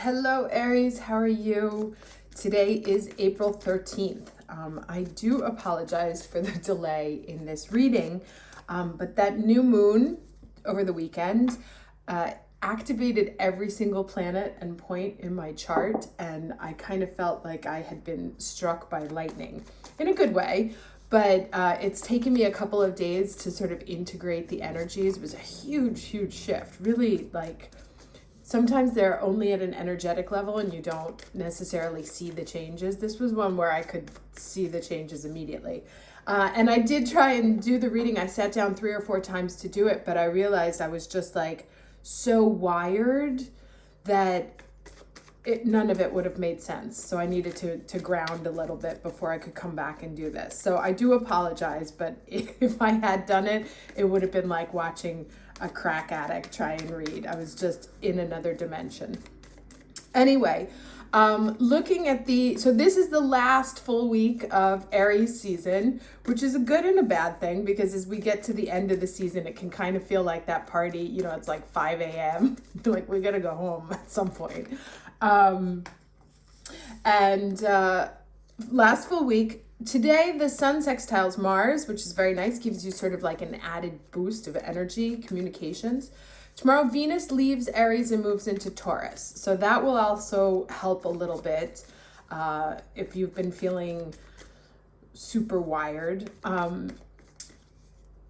Hello, Aries. How are you? Today is April 13th. I do apologize for the delay in this reading, but that new moon over the weekend activated every single planet and point in my chart, and I kind of felt like I had been struck by lightning in a good way. But it's taken me a couple of days to sort of integrate the energies. It was a huge shift. Really, like, sometimes they're only at an energetic level and you don't necessarily see the changes. This was one where I could see the changes immediately. And I did try and do the reading. I sat down 3 or 4 times to do it, but I realized I was just like so wired that none of it would have made sense. So I needed to ground a little bit before I could come back and do this. So I do apologize, but if I had done it, it would have been like watching a crack addict try and read. I was just in another dimension. Anyway, looking at so this is the last full week of Aries season, which is a good and a bad thing, because as we get to the end of the season, it can kind of feel like that party, it's like 5 a.m. like we gotta go home at some point. Last full week, today the sun sextiles Mars, which is very nice, gives you sort of like an added boost of energy, communications. Tomorrow, Venus leaves Aries and moves into Taurus. So that will also help a little bit if you've been feeling super wired.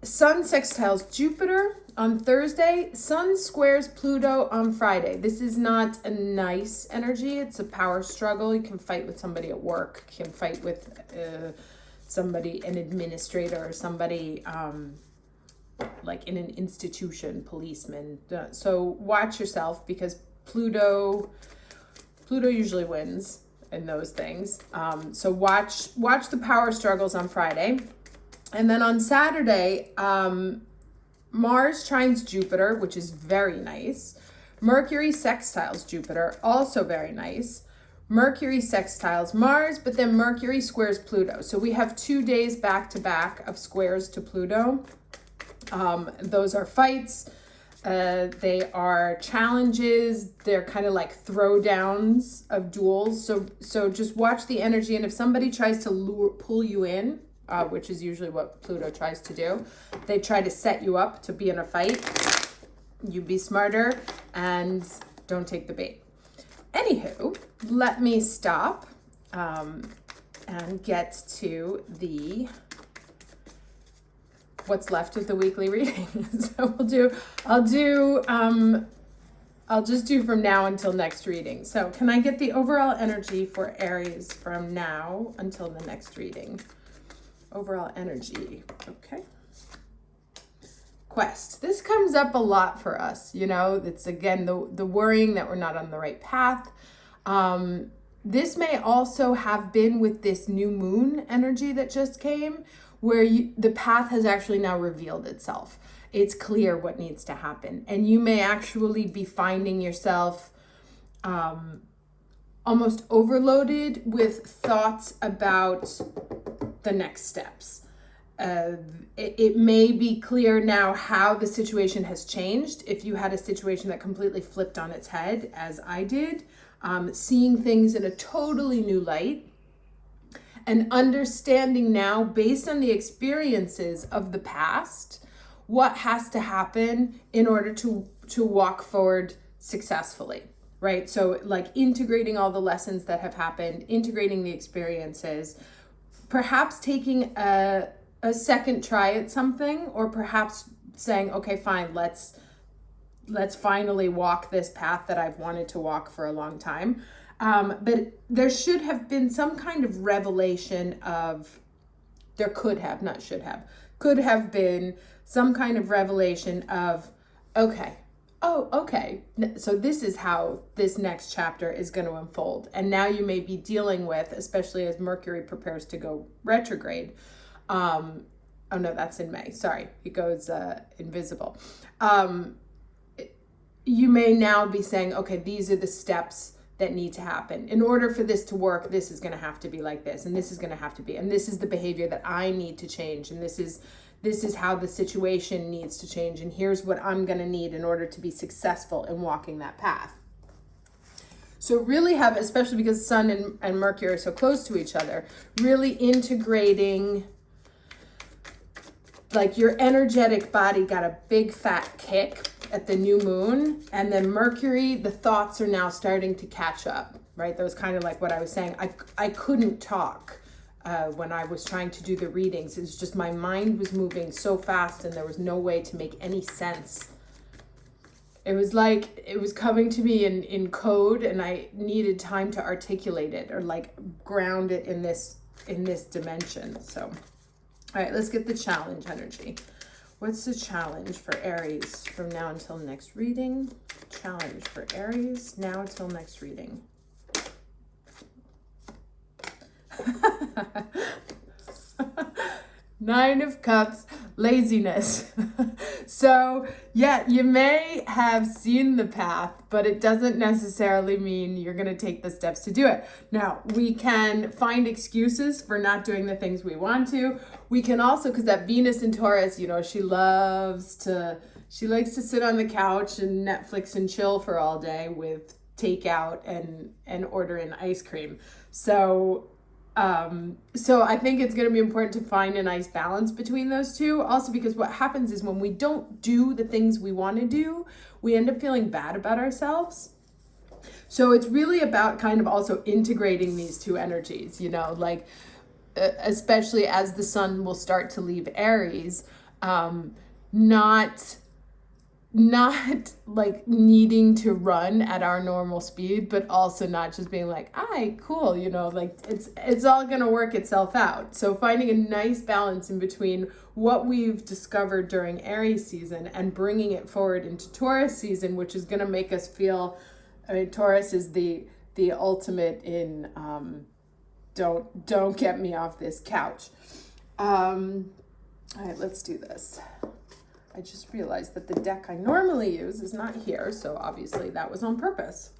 Sun sextiles Jupiter on Thursday. Sun squares Pluto on Friday. This is not a nice energy. It's a power struggle. You can fight with somebody at work. You can fight with somebody, an administrator, or somebody like in an institution, policeman. So watch yourself, because Pluto usually wins in those things. So watch the power struggles on Friday. And then on Saturday, Mars trines Jupiter, which is very nice. Mercury sextiles Jupiter, also very nice. Mercury sextiles Mars, but then Mercury squares Pluto. So we have 2 days back to back of squares to Pluto. Those are fights. They are challenges. They're kind of like throwdowns of duels. So just watch the energy. And if somebody tries to pull you in, which is usually what Pluto tries to do, they try to set you up to be in a fight. You be smarter and don't take the bait. Anywho, let me stop and get to what's left of the weekly reading. So I'll just do from now until next reading. So can I get the overall energy for Aries from now until the next reading? Overall energy. Okay. Quest. This comes up a lot for us. It's again the worrying that we're not on the right path. This may also have been with this new moon energy that just came, where the path has actually now revealed itself. It's clear what needs to happen. And you may actually be finding yourself almost overloaded with thoughts about the next steps. It may be clear now how the situation has changed. If you had a situation that completely flipped on its head, as I did, seeing things in a totally new light, and understanding now, based on the experiences of the past, what has to happen in order to walk forward successfully, right? So like integrating all the lessons that have happened, integrating the experiences, perhaps taking a second try at something, or perhaps saying, okay, fine, let's finally walk this path that I've wanted to walk for a long time. But there should have been some kind of revelation could have been some kind of revelation of, okay, so this is how this next chapter is going to unfold. And now you may be dealing with, especially as Mercury prepares to go retrograde. Oh no, that's in May. Sorry, it goes invisible. You may now be saying, okay, these are the steps that need to happen. In order for this to work, this is going to have to be like this, and this is going to have to be, and this is the behavior that I need to change, and this is how the situation needs to change, and here's what I'm going to need in order to be successful in walking that path. So really have, especially because Sun and Mercury are so close to each other, really integrating, like your energetic body got a big fat kick at the new moon, and then Mercury, the thoughts are now starting to catch up, right? That was kind of like what I was saying. I couldn't talk when I was trying to do the readings. It was just my mind was moving so fast and there was no way to make any sense. It was like it was coming to me in code, and I needed time to articulate it or like ground it in this dimension. So, all right, let's get the challenge energy. What's the challenge for Aries from now until next reading? Challenge for Aries now until next reading. Nine of Cups, laziness. So yeah, you may have seen the path, but it doesn't necessarily mean you're going to take the steps to do it. Now, we can find excuses for not doing the things we want to. We can also, because that Venus in Taurus, you know, she likes to sit on the couch and Netflix and chill for all day with takeout and order in ice cream. So I think it's going to be important to find a nice balance between those two. Also, because what happens is when we don't do the things we want to do, we end up feeling bad about ourselves. So it's really about kind of also integrating these two energies, you know, like especially as the sun will start to leave Aries, not like needing to run at our normal speed, but also not just being like, "Aye, cool," you know, like it's all gonna work itself out. So finding a nice balance in between what we've discovered during Aries season and bringing it forward into Taurus season, which is gonna make us feel, I mean, Taurus is the ultimate in don't get me off this couch. All right, let's do this. I just realized that the deck I normally use is not here, so obviously that was on purpose.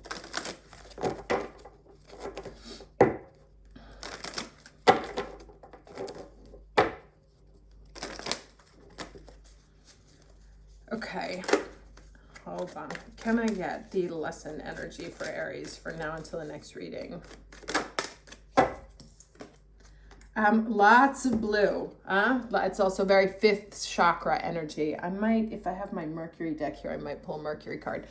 Okay, hold on. Can I get the lesson energy for Aries for now until the next reading? Lots of blue. It's also very fifth chakra energy. I might, if I have my Mercury deck here, I might pull a Mercury card.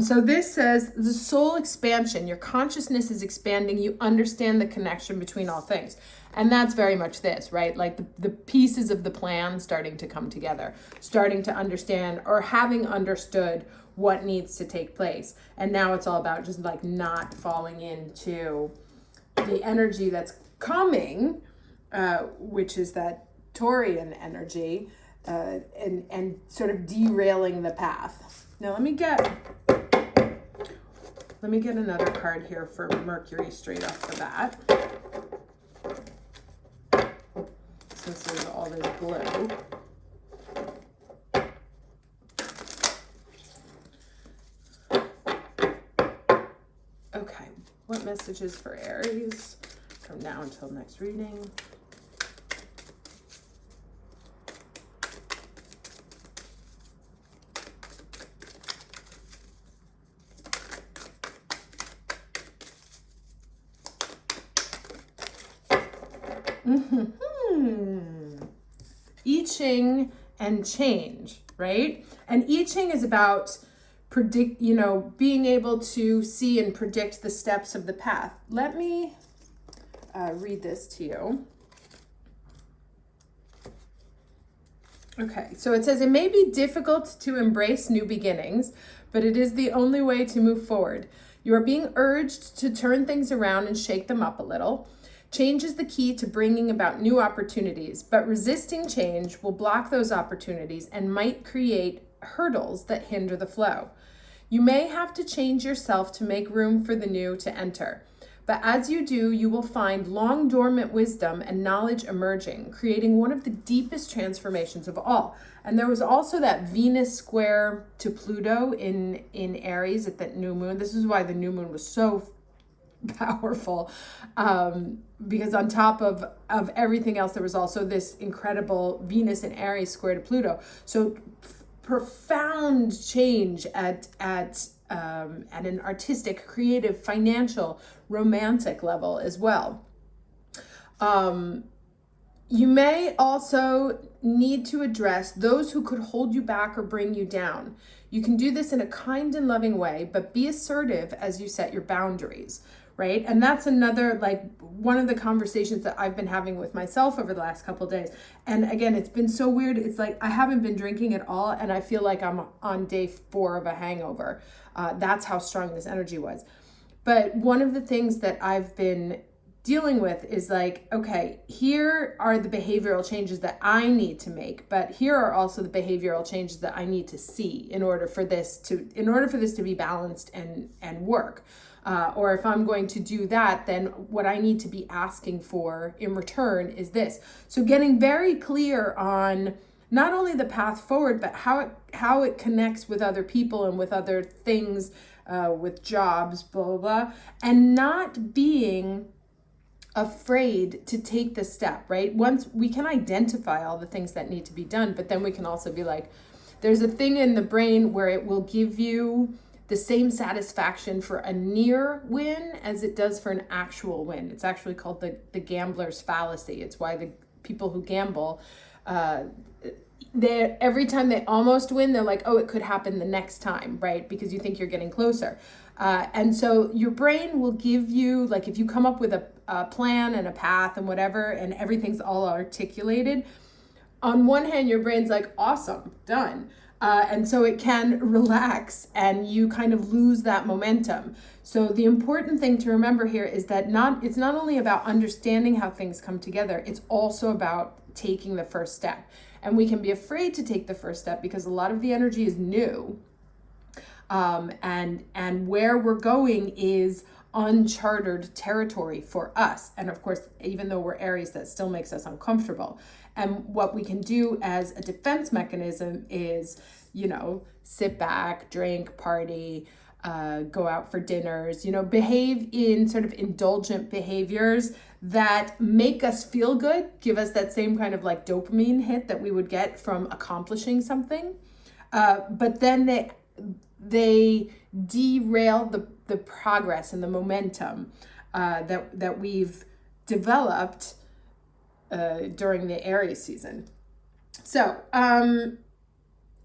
So this says the soul expansion. Your consciousness is expanding. You understand the connection between all things. And that's very much this, right? Like the pieces of the plan starting to come together, starting to understand or having understood what needs to take place. And now it's all about just like not falling into the energy that's coming, which is that Taurian energy, and sort of derailing the path. Now let me get another card here for Mercury straight off the bat, since there's all this blue. Okay, what messages for Aries from now until next reading? I Ching and change, right? And I Ching is about being able to see and predict the steps of the path. Let me read this to you. Okay, so it says, it may be difficult to embrace new beginnings, but it is the only way to move forward. You are being urged to turn things around and shake them up a little. Change is the key to bringing about new opportunities, but resisting change will block those opportunities and might create hurdles that hinder the flow. You may have to change yourself to make room for the new to enter. But as you do, you will find long dormant wisdom and knowledge emerging, creating one of the deepest transformations of all. And there was also that Venus square to Pluto in Aries at that new moon. This is why the new moon was so powerful, because on top of everything else, there was also this incredible Venus in Aries square to Pluto. So profound change at at an artistic, creative, financial, romantic level as well. You may also need to address those who could hold you back or bring you down. You can do this in a kind and loving way, but be assertive as you set your boundaries, right? And that's another, like, one of the conversations that I've been having with myself over the last couple of days. And again, it's been so weird. It's like I haven't been drinking at all, and I feel like I'm on day 4 of a hangover. That's how strong this energy was. But one of the things that I've been dealing with is like, okay, here are the behavioral changes that I need to make, but here are also the behavioral changes that I need to see in order for this to be balanced and work. Or if I'm going to do that, then what I need to be asking for in return is this. So getting very clear on not only the path forward, but how it connects with other people and with other things, with jobs, blah, blah, blah, and not being afraid to take the step, right? Once we can identify all the things that need to be done, but then we can also be like, there's a thing in the brain where it will give you the same satisfaction for a near win as it does for an actual win. It's actually called the gambler's fallacy. It's why the people who gamble, every time they almost win, they're like, oh, it could happen the next time, right? Because you think you're getting closer. And so your brain will give you, like, if you come up with a plan and a path and whatever, and everything's all articulated, on one hand, your brain's like, awesome, done. And so it can relax and you kind of lose that momentum. So the important thing to remember here is that it's not only about understanding how things come together, it's also about taking the first step. And we can be afraid to take the first step because a lot of the energy is new. And where we're going is uncharted territory for us. And of course, even though we're Aries, that still makes us uncomfortable. And what we can do as a defense mechanism is, sit back, drink, party, go out for dinners, behave in sort of indulgent behaviors that make us feel good, give us that same kind of like dopamine hit that we would get from accomplishing something. But then they derail the progress and the momentum that we've developed during the Aries season. So,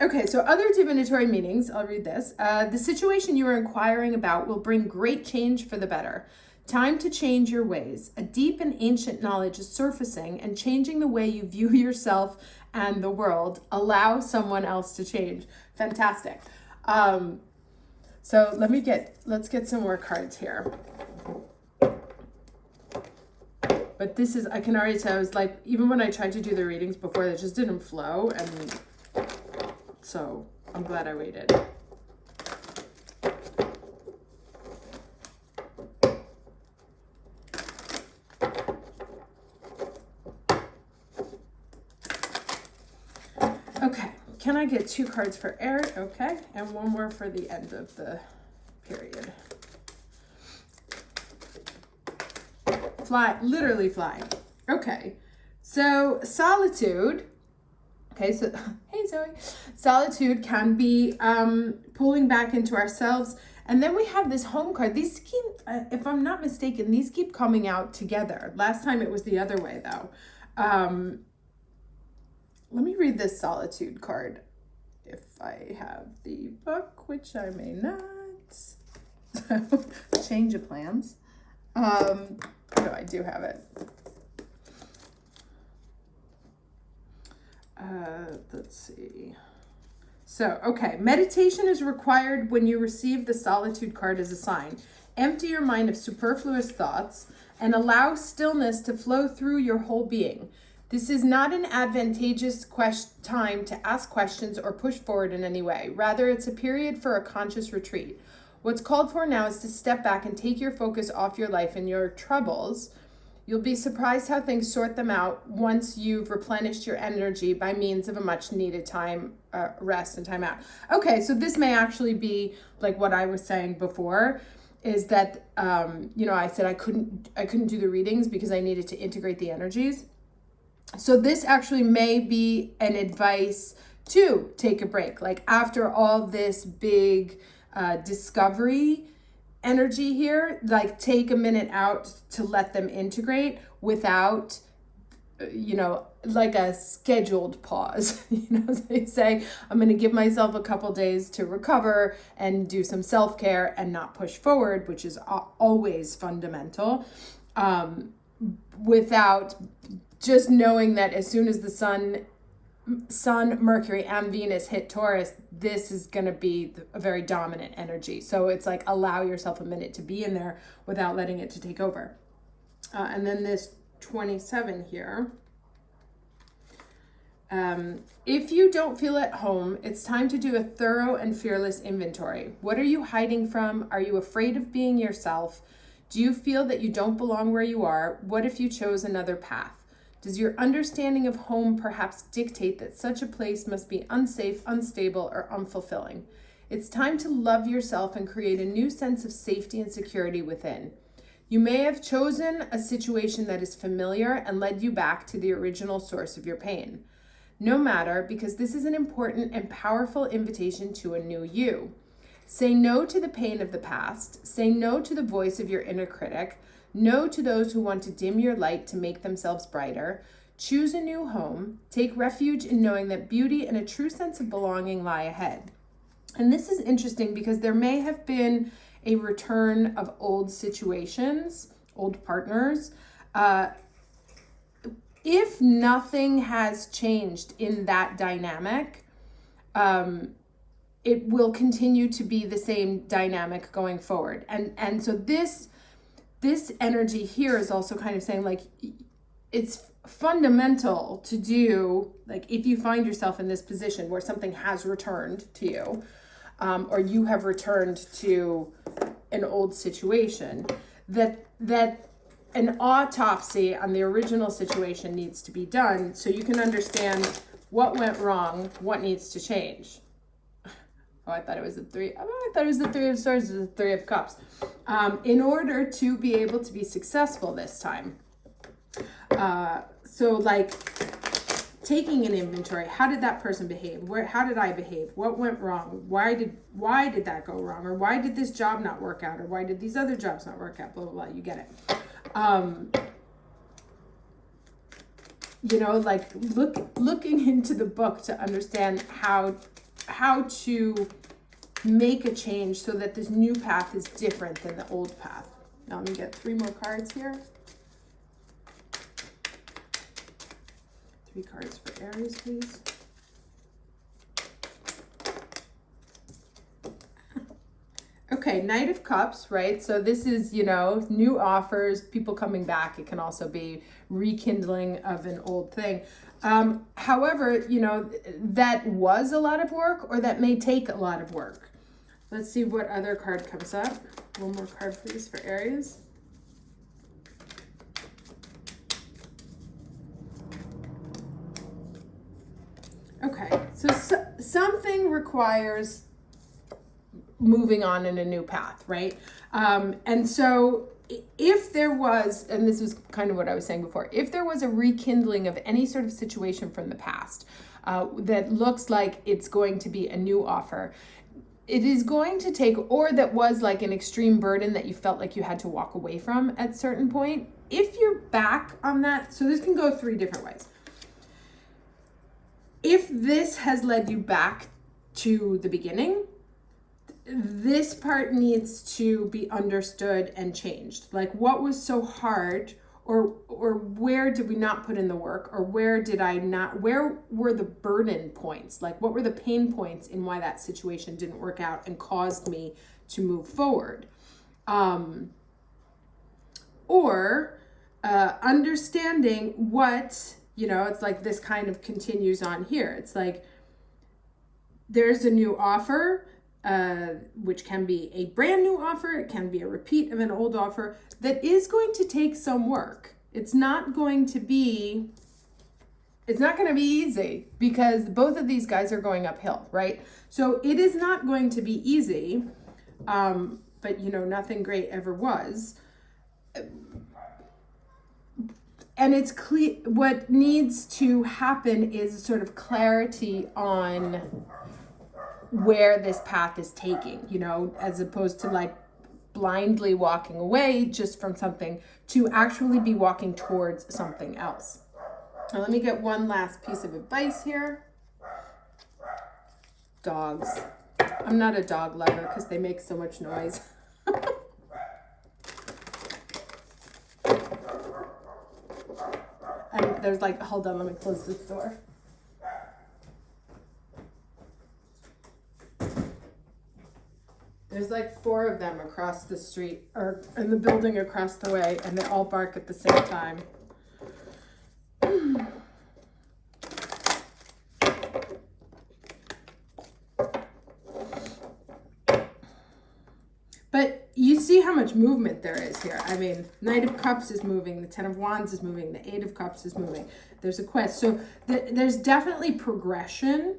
okay, so other divinatory meanings, I'll read this. The situation you are inquiring about will bring great change for the better. Time to change your ways. A deep and ancient knowledge is surfacing and changing the way you view yourself and the world. Allow someone else to change. Fantastic. So let's get some more cards here. But this is, I can already tell, I was like, even when I tried to do the readings before, it just didn't flow. And so I'm glad I waited. Okay, can I get 2 cards for Aries? Okay, and 1 more for the end of the period. Literally flying. Okay, so solitude. Okay, so hey Zoe. Solitude can be pulling back into ourselves. And then we have this home card. These keep, if I'm not mistaken, these keep coming out together. Last time it was the other way though. Let me read this solitude card if I have the book, which I may not. Change of plans. No, I do have it. Let's see. So, okay, meditation is required when you receive the solitude card as a sign. Empty your mind of superfluous thoughts and allow stillness to flow through your whole being. This is not an advantageous time to ask questions or push forward in any way. Rather, it's a period for a conscious retreat. What's called for now is to step back and take your focus off your life and your troubles. You'll be surprised how things sort them out once you've replenished your energy by means of a much needed time rest and time out. Okay, so this may actually be like what I was saying before, is that I said I couldn't do the readings because I needed to integrate the energies. So this actually may be an advice to take a break. Like after all this big discovery energy here. Like take a minute out to let them integrate without, like a scheduled pause. They say, I'm going to give myself a couple days to recover and do some self-care and not push forward, which is always fundamental. Without just knowing that as soon as the sun, Mercury, and Venus hit Taurus, this is going to be a very dominant energy. So it's like allow yourself a minute to be in there without letting it to take over. And then this 27 here. If you don't feel at home, it's time to do a thorough and fearless inventory. What are you hiding from? Are you afraid of being yourself? Do you feel that you don't belong where you are? What if you chose another path? Does your understanding of home perhaps dictate that such a place must be unsafe, unstable, or unfulfilling? It's time to love yourself and create a new sense of safety and security within. You may have chosen a situation that is familiar and led you back to the original source of your pain. No matter, because this is an important and powerful invitation to a new you. Say no to the pain of the past. Say no to the voice of your inner critic. No to those who want to dim your light to make themselves brighter. Choose a new home. Take refuge in knowing that beauty and a true sense of belonging lie ahead. And this is interesting because there may have been a return of old situations, old partners. If nothing has changed in that dynamic, it will continue to be the same dynamic going forward. And so this energy here is also kind of saying, like, it's fundamental to do, like, if you find yourself in this position where something has returned to you, or you have returned to an old situation, that an autopsy on the original situation needs to be done so you can understand what went wrong, what needs to change. Oh, I thought it was the three. Oh, I thought it was the Three of Swords, the Three of Cups. In order to be able to be successful this time. So like taking an inventory. How did that person behave? How did I behave? What went wrong? Why did that go wrong? Or why did this job not work out? Or why did these other jobs not work out? Blah, blah, blah. You get it. Like looking into the book to understand how to make a change so that this new path is different than the old path. Now let me get 3 more cards here. 3 cards for Aries, please. Okay, Knight of Cups, right? So this is, new offers, people coming back. It can also be rekindling of an old thing. However, that was a lot of work, or that may take a lot of work. Let's see what other card comes up. 1 more card, please, for Aries. Okay, so something requires moving on in a new path, right? And so if there was, and this is kind of what I was saying before, if there was a rekindling of any sort of situation from the past that looks like it's going to be a new offer, it is going to take, or that was like an extreme burden that you felt like you had to walk away from at a certain point. If you're back on that, so this can go 3 different ways. If this has led you back to the beginning, this part needs to be understood and changed. Like, what was so hard, or where did we not put in the work, or where were the burden points? Like, what were the pain points in why that situation didn't work out and caused me to move forward? Or understanding what, it's like this kind of continues on here. It's like, there's a new offer, which can be a brand new offer, it can be a repeat of an old offer that is going to take some work. It's not going to be easy, because both of these guys are going uphill, right? So it is not going to be easy, but nothing great ever was. And it's clear what needs to happen is sort of clarity on where this path is taking, you know, as opposed to like blindly walking away just from something, to actually be walking towards something else. Now let me get one last piece of advice here. Dogs. I'm not a dog lover because they make so much noise. And there's like, hold on, let me close this door. There's like 4 of them across the street, or in the building across the way, and they all bark at the same time. But you see how much movement there is here. I mean, Knight of Cups is moving, the 10 of Wands is moving, the 8 of Cups is moving. There's a quest. So there's definitely progression.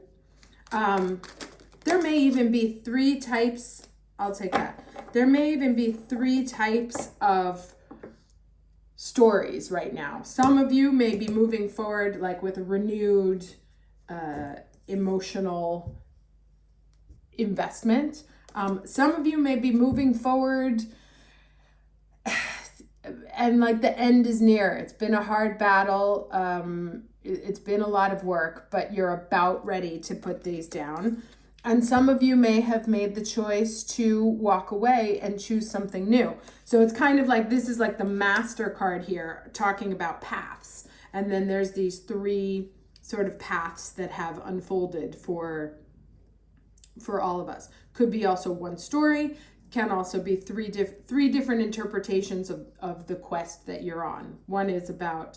There may even be 3 types. I'll take that. There may even be 3 types of stories right now. Some of you may be moving forward like with a renewed emotional investment. Some of you may be moving forward and like the end is near. It's been a hard battle. It's been a lot of work, but you're about ready to put these down. And some of you may have made the choice to walk away and choose something new. So it's kind of like, this is like the master card here talking about paths. And then there's these 3 sort of paths that have unfolded for all of us. Could be also one story, can also be 3 different interpretations of the quest that you're on. One is about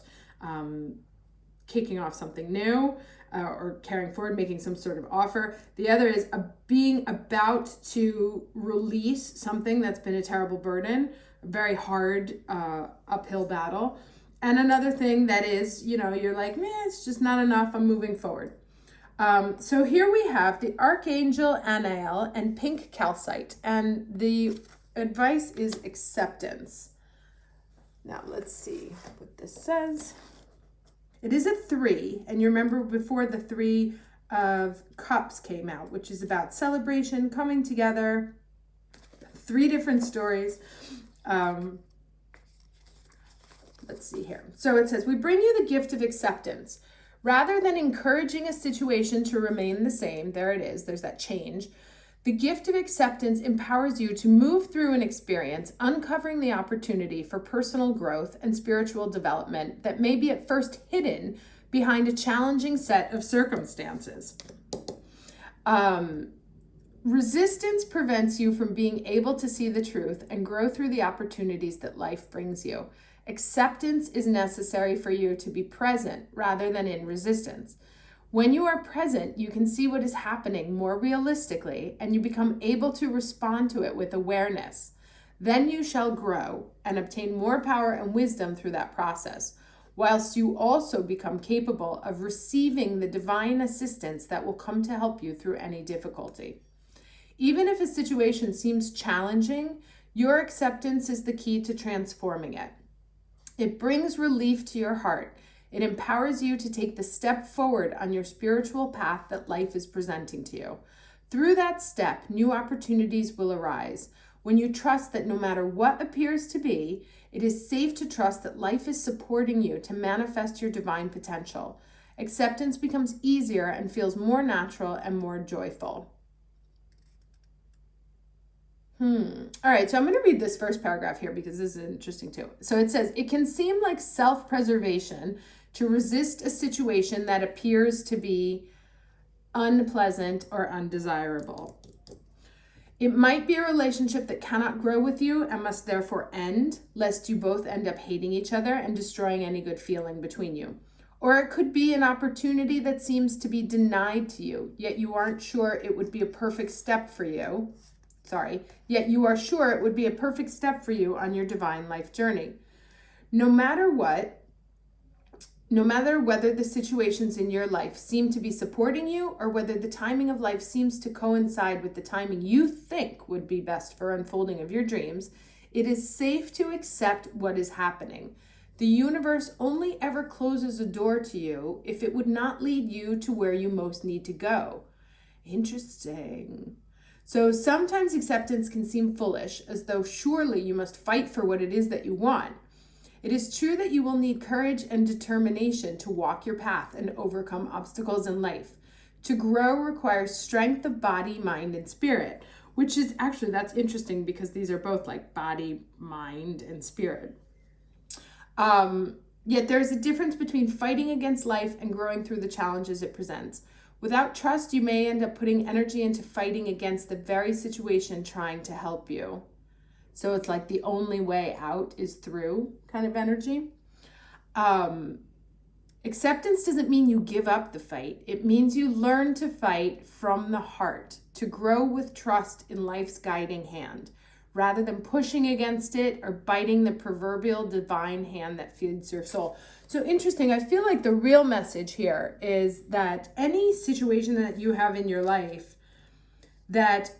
kicking off something new, or carrying forward, making some sort of offer. The other is being about to release something that's been a terrible burden, a very hard uphill battle. And another thing that is, you know, you're like, man, it's just not enough, I'm moving forward. So here we have the Archangel Anael and pink calcite, and the advice is acceptance. Now let's see what this says. It is a 3, and you remember before the 3 of Cups came out, which is about celebration, coming together, 3 different stories. Let's see here. So it says, we bring you the gift of acceptance. Rather than encouraging a situation to remain the same, there it is, there's that change. The gift of acceptance empowers you to move through an experience, uncovering the opportunity for personal growth and spiritual development that may be at first hidden behind a challenging set of circumstances. Resistance prevents you from being able to see the truth and grow through the opportunities that life brings you. Acceptance is necessary for you to be present rather than in resistance. When you are present, you can see what is happening more realistically, and you become able to respond to it with awareness. Then you shall grow and obtain more power and wisdom through that process, whilst you also become capable of receiving the divine assistance that will come to help you through any difficulty. Even if a situation seems challenging, your acceptance is the key to transforming it. It brings relief to your heart. It empowers you to take the step forward on your spiritual path that life is presenting to you. Through that step, new opportunities will arise. When you trust that no matter what appears to be, it is safe to trust that life is supporting you to manifest your divine potential. Acceptance becomes easier and feels more natural and more joyful. All right, so I'm going to read this first paragraph here because this is interesting too. So it says, it can seem like self-preservation to resist a situation that appears to be unpleasant or undesirable. It might be a relationship that cannot grow with you and must therefore end, lest you both end up hating each other and destroying any good feeling between you. Or it could be an opportunity that seems to be denied to you, yet you aren't sure it would be a perfect step for you. Yet you are sure it would be a perfect step for you on your divine life journey. No matter whether the situations in your life seem to be supporting you or whether the timing of life seems to coincide with the timing you think would be best for unfolding of your dreams, it is safe to accept what is happening. The universe only ever closes a door to you if it would not lead you to where you most need to go. Interesting. So sometimes acceptance can seem foolish, as though surely you must fight for what it is that you want. It is true that you will need courage and determination to walk your path and overcome obstacles in life. To grow requires strength of body, mind, and spirit, which is actually, that's interesting because these are both like body, mind, and spirit. Yet there's a difference between fighting against life and growing through the challenges it presents. Without trust, you may end up putting energy into fighting against the very situation trying to help you. So it's like the only way out is through kind of energy. Acceptance doesn't mean you give up the fight. It means you learn to fight from the heart, to grow with trust in life's guiding hand, rather than pushing against it or biting the proverbial divine hand that feeds your soul. So interesting. I feel like the real message here is that any situation that you have in your life that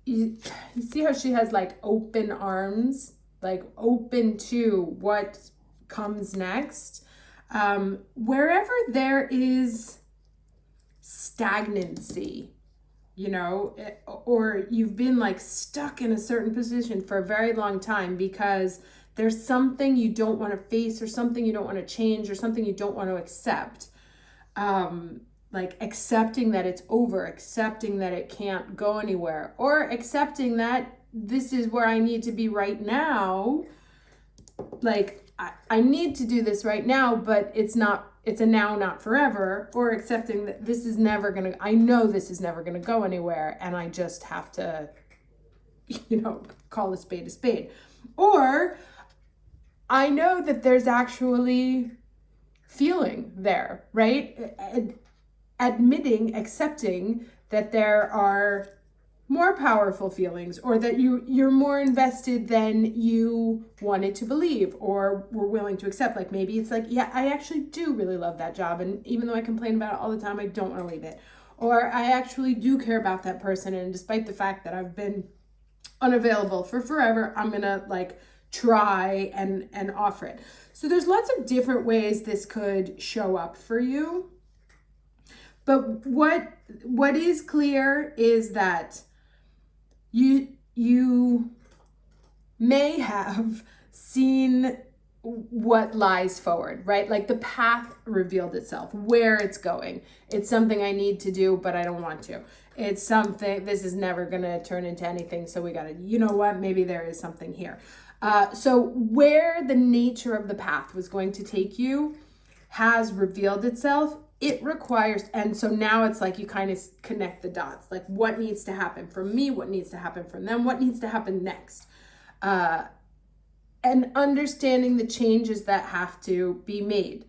you see how she has like open arms, like open to what comes next. Wherever there is stagnancy, or you've been like stuck in a certain position for a very long time because there's something you don't want to face or something you don't want to change or something you don't want to accept. Like accepting that it's over, accepting that it can't go anywhere, or accepting that this is where I need to be right now. Like I need to do this right now, but it's a now, not forever, or accepting that I know this is never gonna go anywhere and I just have to, call a spade a spade. Or I know that there's actually feeling there, right? Accepting that there are more powerful feelings, or that you're more invested than you wanted to believe or were willing to accept. Like maybe it's like, yeah, I actually do really love that job, and even though I complain about it all the time, I don't want to leave it. Or I actually do care about that person, and despite the fact that I've been unavailable for forever, I'm gonna like try and offer it. So there's lots of different ways this could show up for you. But what is clear is that you may have seen what lies forward, right? Like the path revealed itself, where it's going. It's something I need to do, but I don't want to. It's something, this is never going to turn into anything. So we got to, maybe there is something here. So where the nature of the path was going to take you has revealed itself. It requires, and so now it's like you kind of connect the dots, like what needs to happen from me, what needs to happen from them, what needs to happen next. And understanding the changes that have to be made.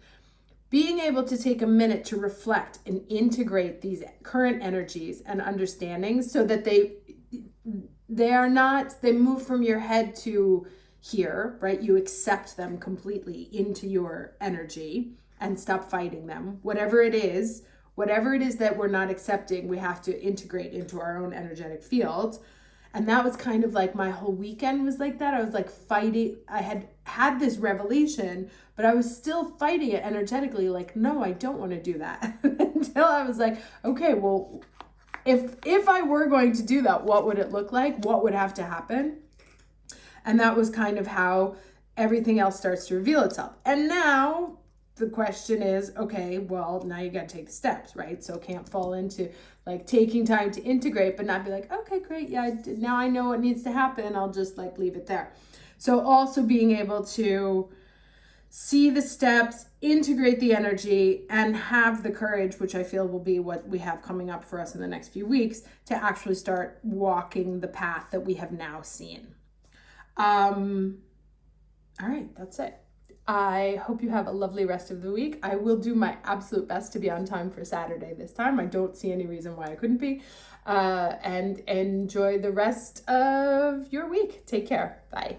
Being able to take a minute to reflect and integrate these current energies and understandings so that they move from your head to here, right? You accept them completely into your energy and stop fighting them. Whatever it is that we're not accepting, we have to integrate into our own energetic field. And that was kind of like my whole weekend was like that. I was like fighting. I had this revelation, but I was still fighting it energetically. Like, no, I don't want to do that. Until I was like, okay, well, if I were going to do that, what would it look like? What would have to happen? And that was kind of how everything else starts to reveal itself. And now the question is, okay, well, now you got to take the steps, right? So can't fall into like taking time to integrate, but not be like, okay, great. Yeah, now I know what needs to happen. I'll just like leave it there. So also being able to see the steps, integrate the energy, and have the courage, which I feel will be what we have coming up for us in the next few weeks, to actually start walking the path that we have now seen. All right, that's it. I hope you have a lovely rest of the week. I will do my absolute best to be on time for Saturday this time. I don't see any reason why I couldn't be. And enjoy the rest of your week. Take care. Bye.